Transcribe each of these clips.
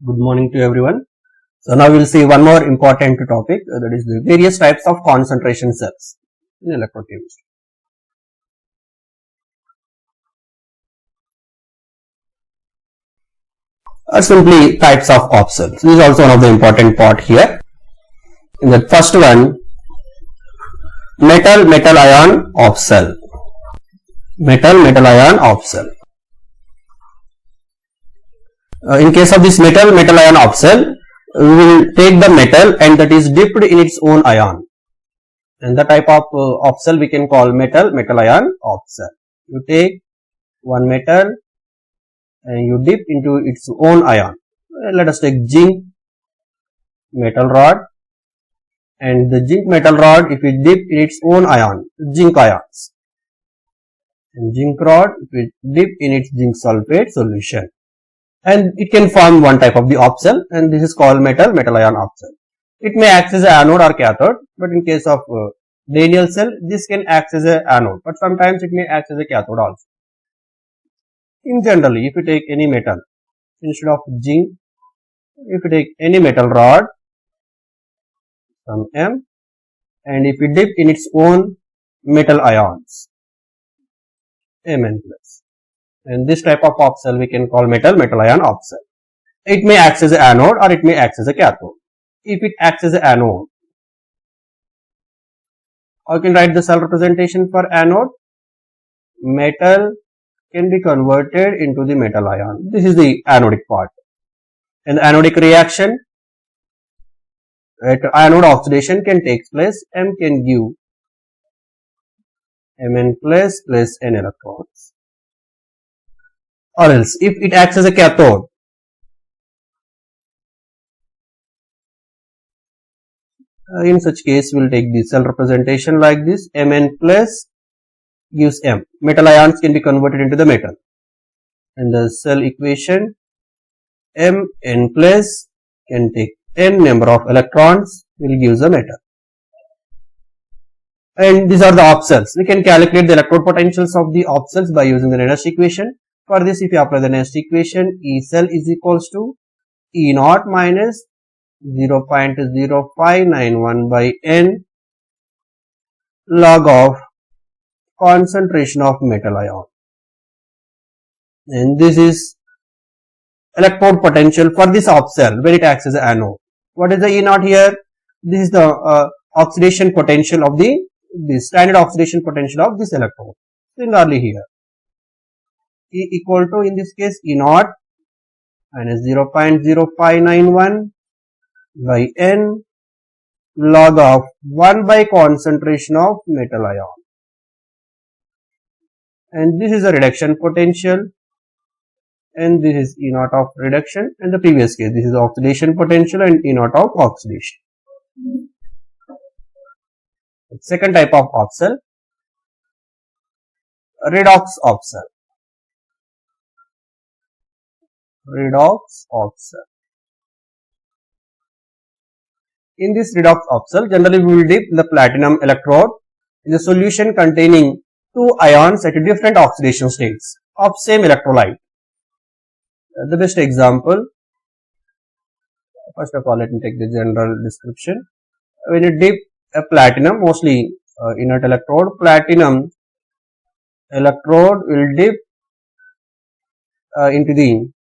Good morning to everyone. So now we'll see one more important topic, that is the various types of concentration cells in electrochemistry. Simply types of cells. This is also one of the important part here. In the first one, metal ion cell. Metal ion cell. In case of this metal ion cell, we will take the metal and that is dipped in its own ion. And the type of cell we can call metal ion cell. You take one metal and you dip into its own ion. Let us take zinc metal rod, and the zinc metal rod, if we dip in its own ion, zinc ions, and zinc rod, if we dip in its zinc sulfate solution, and it can form one type of the cell, and this is called metal ion cell. It may act as an anode or cathode, but in case of Daniell cell, this can act as an anode, but sometimes it may act as a cathode also. In generally, if you take any metal, instead of zinc, if you take any metal rod, some M, and if you dip in its own metal ions, Mn plus, and this type of cell we can call metal ion cell. It may act as an anode or it may act as a cathode. If it acts as an anode, I can write the cell representation for anode. Metal can be converted into the metal ion. This is the anodic part. In the anodic reaction, anode oxidation can take place. M can give Mn plus N electrons. Or else, if it acts as a cathode, in such case, we will take the cell representation like this. Mn plus gives M. Metal ions can be converted into the metal. And the cell equation, Mn plus can take n number of electrons, will give the metal. And these are the cells. We can calculate the electrode potentials of the cells by using the Nernst equation. For this, if you apply the Nernst equation, E cell is equals to E naught minus 0.0591 by N log of concentration of metal ion. And this is electrode potential for this cell when it acts as an anode. What is the E naught here? This is the oxidation potential of the standard oxidation potential of this electrode. Similarly here, E equal to, in this case, E naught minus 0.0591 by N log of 1 by concentration of metal ion. And this is a reduction potential, and this is E naught of reduction, and the previous case, this is oxidation potential and E naught of oxidation. Second type of cell, redox cell. Redox cell. In this redox cell, generally we will dip the platinum electrode in a solution containing two ions at different oxidation states of same electrolyte. The best example, first of all, let me take the general description. When you dip a platinum, mostly inert electrode, platinum electrode will dip into the,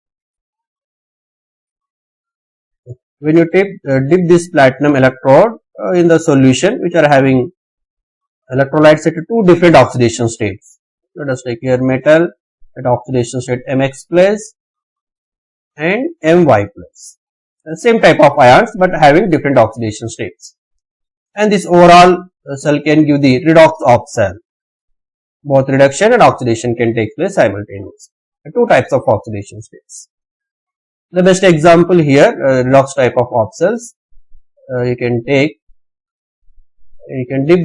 when you dip this platinum electrode in the solution which are having electrolytes at two different oxidation states. Let us take here metal at oxidation state Mx plus and My plus. The same type of ions but having different oxidation states. And this overall cell can give the redox cell. Both reduction and oxidation can take place simultaneously. Two types of oxidation states. The best example here, redox type of cells, you can dip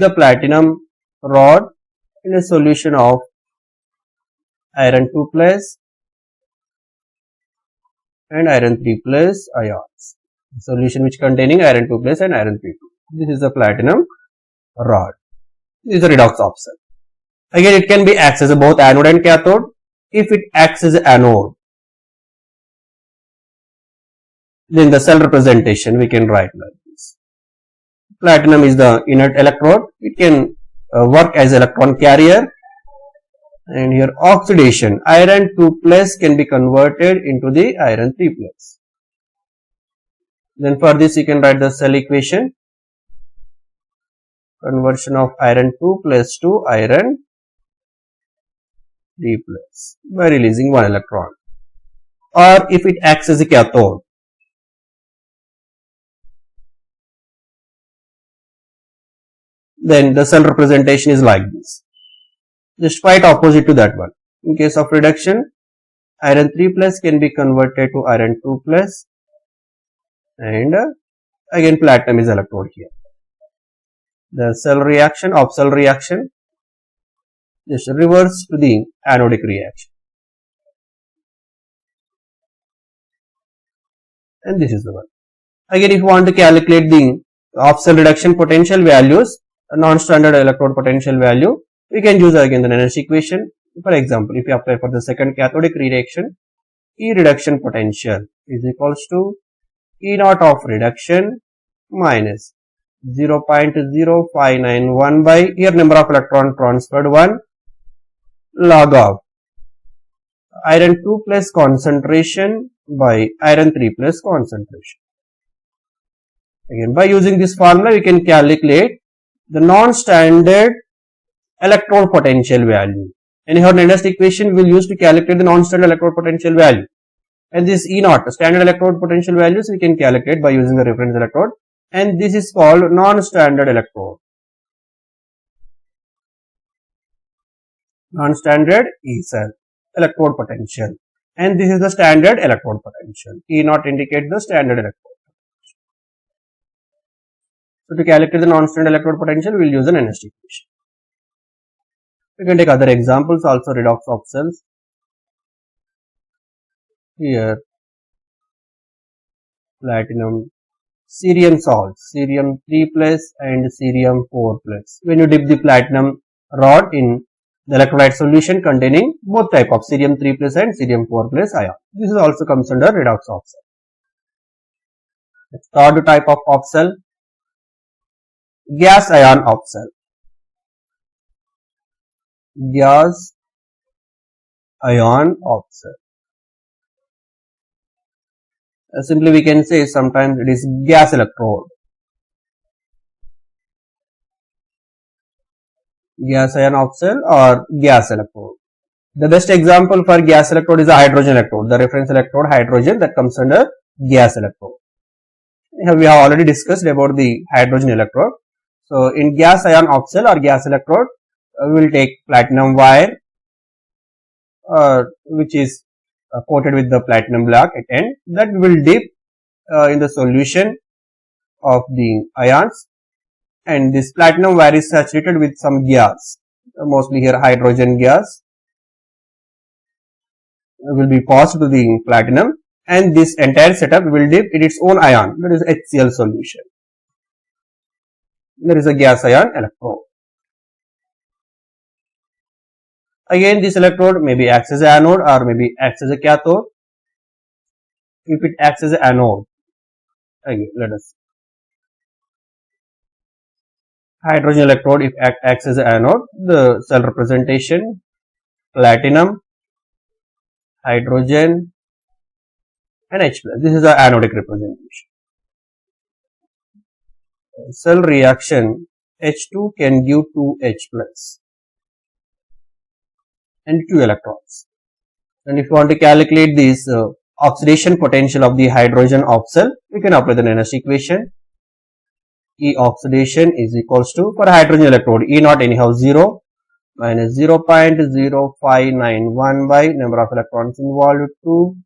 the platinum rod in a solution of iron 2 plus and iron 3 plus ions. Solution which containing iron 2 plus and iron 3 plus. This is the platinum rod. This is a redox cell. Again, it can be acts as both anode and cathode. If it acts as an anode, Then the cell representation we can write like this. Platinum is the inert electrode. It can work as electron carrier. And here oxidation, iron 2 plus can be converted into the iron 3 plus. Then for this you can write the cell equation. Conversion of iron 2 plus to iron 3 plus by releasing one electron. Or if it acts as a cathode, then the cell representation is like this. Just quite opposite to that one. In case of reduction, iron 3 plus can be converted to iron 2 plus, and again platinum is electrode here. The cell reaction, Opsal reaction, just reverse to the anodic reaction. And this is the one. Again, if you want to calculate the Opsal reduction potential values, non-standard electrode potential value, we can use again the Nernst equation. For example, if you apply for the second cathodic reaction, E reduction potential is equals to E naught of reduction minus 0.0591 by here number of electron transferred 1 log of iron 2 plus concentration by iron 3 plus concentration. Again, by using this formula, we can calculate the non-standard electrode potential value. And here Nernst equation we will use to calculate the non-standard electrode potential value. And this E naught, standard electrode potential values, we can calculate by using the reference electrode. And this is called non-standard electrode. Non-standard E cell electrode potential. And this is the standard electrode potential. E naught indicates the standard electrode potential. So to calculate the non-standard electrode potential, we will use the Nernst equation. We can take other examples also, redox of cells. Here, platinum, cerium salts, cerium 3 plus and cerium 4 plus. When you dip the platinum rod in the electrolyte solution containing both type of cerium 3 plus and cerium 4 plus ion. This is also comes under redox of cell. The third type of cell, gas ion of cell. Gas ion of cell. Simply we can say sometimes it is gas electrode. Gas ion of cell or gas electrode. The best example for gas electrode is a hydrogen electrode. The reference electrode hydrogen, that comes under gas electrode. Here we have already discussed about the hydrogen electrode. So in gas ion of cell or gas electrode, we will take platinum wire, which is coated with the platinum block at end, that we will dip in the solution of the ions, and this platinum wire is saturated with some gas, mostly here hydrogen gas will be passed to the platinum, and this entire setup will dip in its own ion, that is HCl solution. There is a gas ion electrode. Again, this electrode maybe acts as an anode or maybe acts as a cathode. If it acts as an anode, again let us see. Hydrogen electrode, if acts as an anode, the cell representation, platinum, hydrogen and H plus. This is the anodic representation. Cell reaction, H2 can give 2H plus. And 2 electrons. And if you want to calculate this oxidation potential of the hydrogen of cell, we can apply the Nernst equation. E oxidation is equals to, for hydrogen electrode, E naught anyhow 0 minus 0.0591 by number of electrons involved 2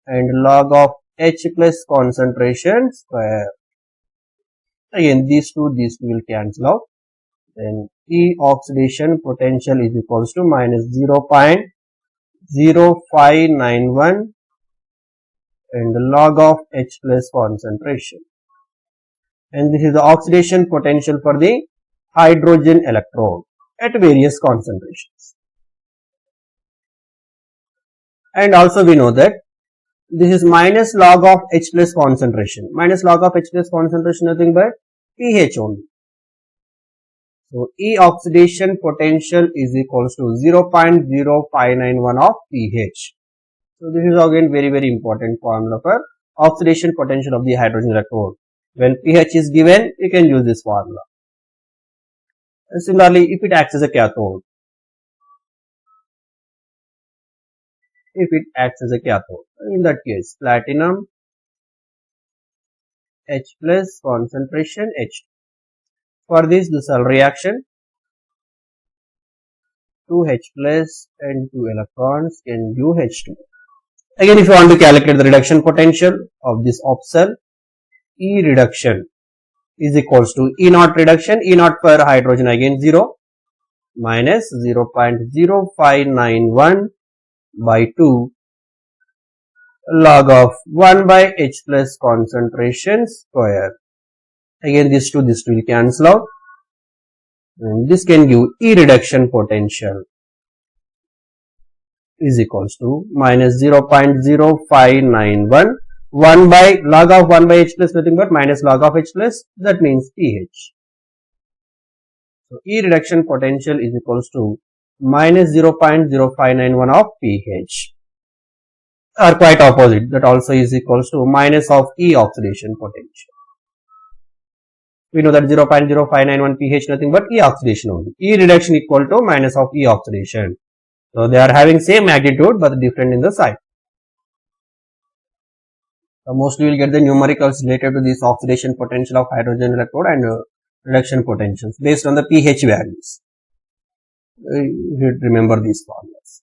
and log of H plus concentration square. Again these two will cancel out. Then E oxidation potential is equals to minus 0.0591 and the log of H plus concentration. And this is the oxidation potential for the hydrogen electrode at various concentrations. And also we know that This is minus log of H plus concentration. Minus log of H plus concentration nothing but pH only. So E oxidation potential is equals to 0.0591 of pH. So this is again very important formula for oxidation potential of the hydrogen electrode. When pH is given, you can use this formula. And similarly, if it acts as a cathode, in that case, platinum H plus concentration H2. For this cell reaction, 2 H plus and 2 electrons can give H2. Again, if you want to calculate the reduction potential of this OPSEL, E reduction is equals to E naught reduction, E naught per hydrogen again 0 minus 0.0591 by 2 log of 1 by H plus concentration square. Again this two will cancel out and this can give E reduction potential is equals to minus 0.0591 1 by log of 1 by H plus nothing but minus log of H plus, that means pH. So E reduction potential is equals to minus 0.0591 of pH, or quite opposite, that also is equals to minus of E oxidation potential. We know that 0.0591 pH nothing but E oxidation only. E reduction equal to minus of E oxidation. So they are having same magnitude but different in the sign. So mostly you will get the numericals related to this oxidation potential of hydrogen electrode and reduction potentials based on the pH values. You should remember these formulas.